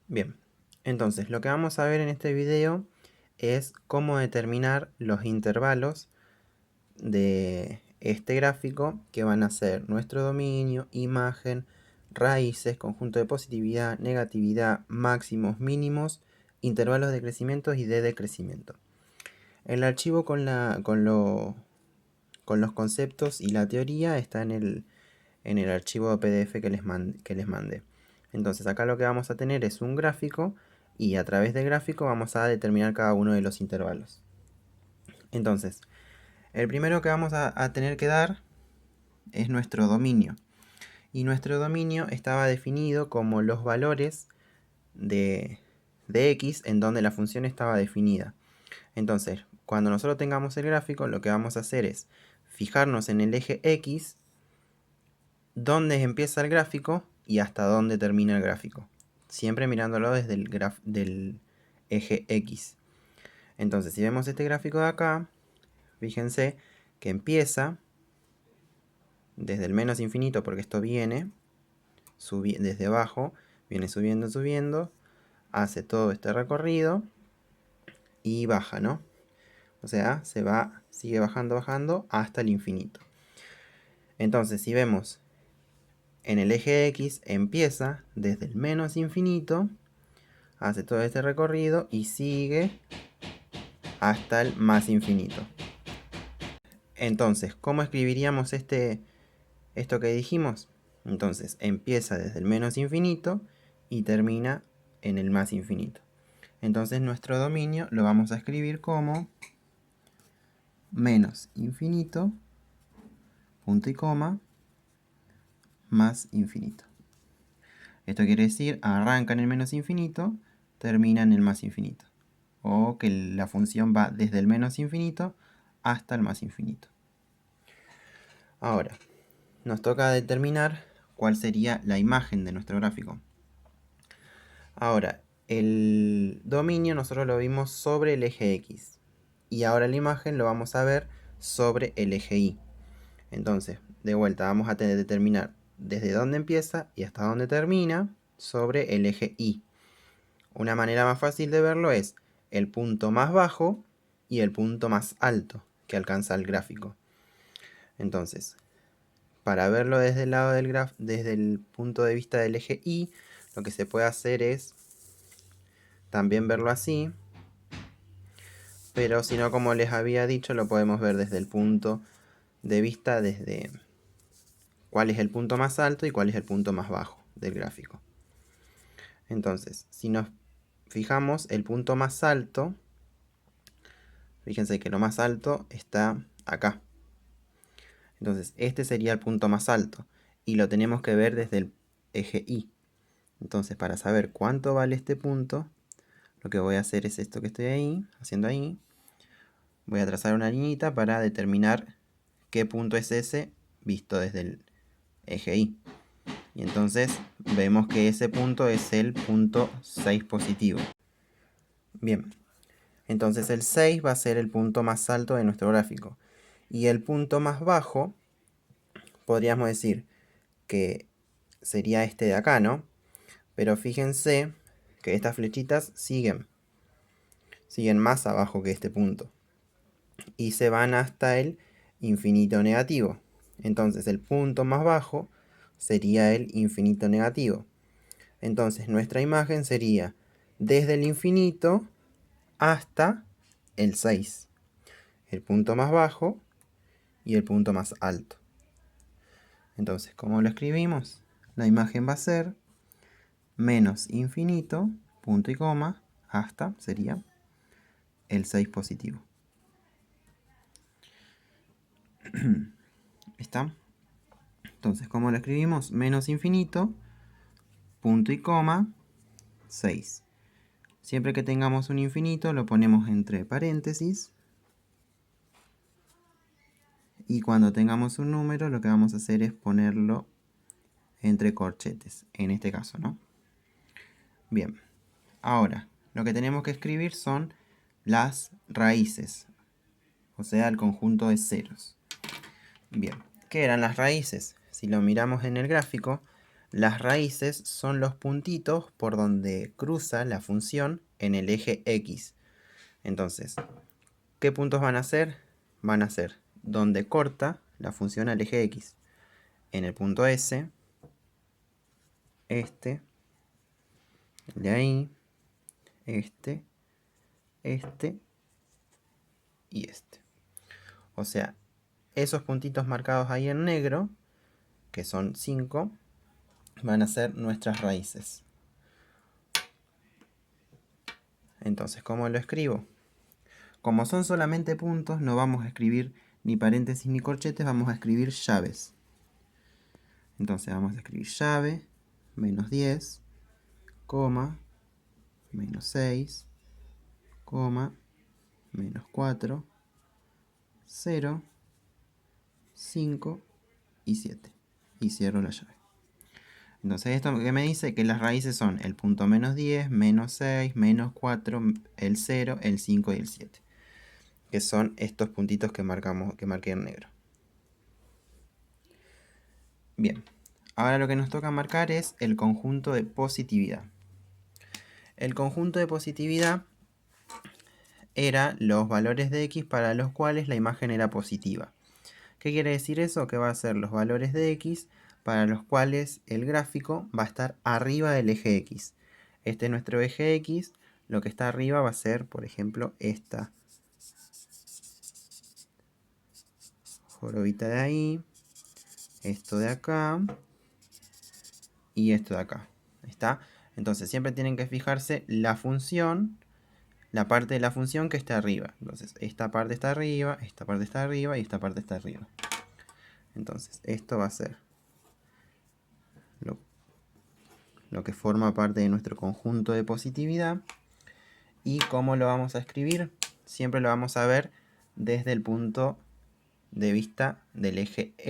Bien, entonces lo que vamos a ver en este video es cómo determinar los intervalos de este gráfico, que van a ser nuestro dominio, imagen, raíces, conjunto de positividad, negatividad, máximos, mínimos, intervalos de crecimiento y de decrecimiento. El archivo con los conceptos y la teoría está en el archivo PDF que les mandé. Entonces acá lo que vamos a tener es un gráfico y a través del gráfico vamos a determinar cada uno de los intervalos. Entonces, el primero que vamos a tener que dar es nuestro dominio. Y nuestro dominio estaba definido como los valores de x en donde la función estaba definida. Entonces, cuando nosotros tengamos el gráfico, lo que vamos a hacer es fijarnos en el eje x, dónde empieza el gráfico y hasta dónde termina el gráfico. Siempre mirándolo desde del eje x. Entonces, si vemos este gráfico de acá, fíjense que empieza desde el menos infinito, porque esto viene desde abajo, viene subiendo, subiendo, hace todo este recorrido y baja, ¿no? O sea, sigue bajando, bajando hasta el infinito. Entonces, si vemos en el eje X, empieza desde el menos infinito, hace todo este recorrido y sigue hasta el más infinito. Entonces, ¿cómo escribiríamos esto que dijimos? Entonces, empieza desde el menos infinito y termina en el más infinito. Entonces, nuestro dominio lo vamos a escribir como menos infinito, punto y coma, más infinito. Esto quiere decir, arranca en el menos infinito, termina en el más infinito. O que la función va desde el menos infinito hasta el más infinito. Ahora, nos toca determinar cuál sería la imagen de nuestro gráfico. Ahora, el dominio nosotros lo vimos sobre el eje X. Y ahora la imagen lo vamos a ver sobre el eje Y. Entonces, de vuelta, vamos a determinar desde dónde empieza y hasta dónde termina sobre el eje Y. Una manera más fácil de verlo es el punto más bajo y el punto más alto que alcanza el gráfico. Entonces, para verlo desde el lado desde el punto de vista del eje Y, lo que se puede hacer es también verlo así, pero si no, como les había dicho, lo podemos ver desde el punto de vista desde cuál es el punto más alto y cuál es el punto más bajo del gráfico. Entonces, si nos fijamos, el punto más alto, fíjense que lo más alto está acá. Entonces, este sería el punto más alto y lo tenemos que ver desde el eje Y. Entonces, para saber cuánto vale este punto, lo que voy a hacer es esto que estoy haciendo ahí. Voy a trazar una liñita para determinar qué punto es ese visto desde el eje Y. Y entonces vemos que ese punto es el punto 6 positivo. Bien, entonces el 6 va a ser el punto más alto de nuestro gráfico. Y el punto más bajo, podríamos decir que sería este de acá, ¿no? Pero fíjense que estas flechitas siguen más abajo que este punto. Y se van hasta el infinito negativo. Entonces el punto más bajo sería el infinito negativo. Entonces nuestra imagen sería desde el infinito hasta el 6. El punto más bajo y el punto más alto. Entonces, ¿cómo lo escribimos? La imagen va a ser menos infinito, punto y coma, hasta sería el 6 positivo. ¿Está? Entonces, ¿cómo lo escribimos? Menos infinito, punto y coma, 6. Siempre que tengamos un infinito lo ponemos entre paréntesis. Y cuando tengamos un número lo que vamos a hacer es ponerlo entre corchetes, en este caso, ¿no? Bien, ahora lo que tenemos que escribir son las raíces, o sea, el conjunto de ceros. Bien, ¿qué eran las raíces? Si lo miramos en el gráfico, Las raíces son los puntitos por donde cruza la función en el eje X. Entonces, ¿qué puntos van a ser? Van a ser donde corta la función al eje X. En el punto S, este, de ahí, este y este. O sea, esos puntitos marcados ahí en negro, que son 5, van a ser nuestras raíces. Entonces, ¿cómo lo escribo? Como son solamente puntos, no vamos a escribir ni paréntesis ni corchetes, vamos a escribir llaves. Entonces vamos a escribir llave, menos 10, coma, menos 6, coma, menos 4, 0, 5 y 7. Y cierro la llave. Entonces esto que me dice que las raíces son el punto menos 10, menos 6, menos 4, el 0, el 5 y el 7. Que son estos puntitos que marqué en negro. Bien, ahora lo que nos toca marcar es el conjunto de positividad. El conjunto de positividad era los valores de x para los cuales la imagen era positiva. ¿Qué quiere decir eso? Que va a ser los valores de x para los cuales el gráfico va a estar arriba del eje x. Este es nuestro eje x, lo que está arriba va a ser, por ejemplo, esta jorobita de ahí, esto de acá y esto de acá. ¿Está? Entonces siempre tienen que fijarse la función, la parte de la función que está arriba. Entonces esta parte está arriba, esta parte está arriba y esta parte está arriba. Entonces esto va a ser lo que forma parte de nuestro conjunto de positividad. ¿Y cómo lo vamos a escribir? Siempre lo vamos a ver desde el punto de vista del eje X.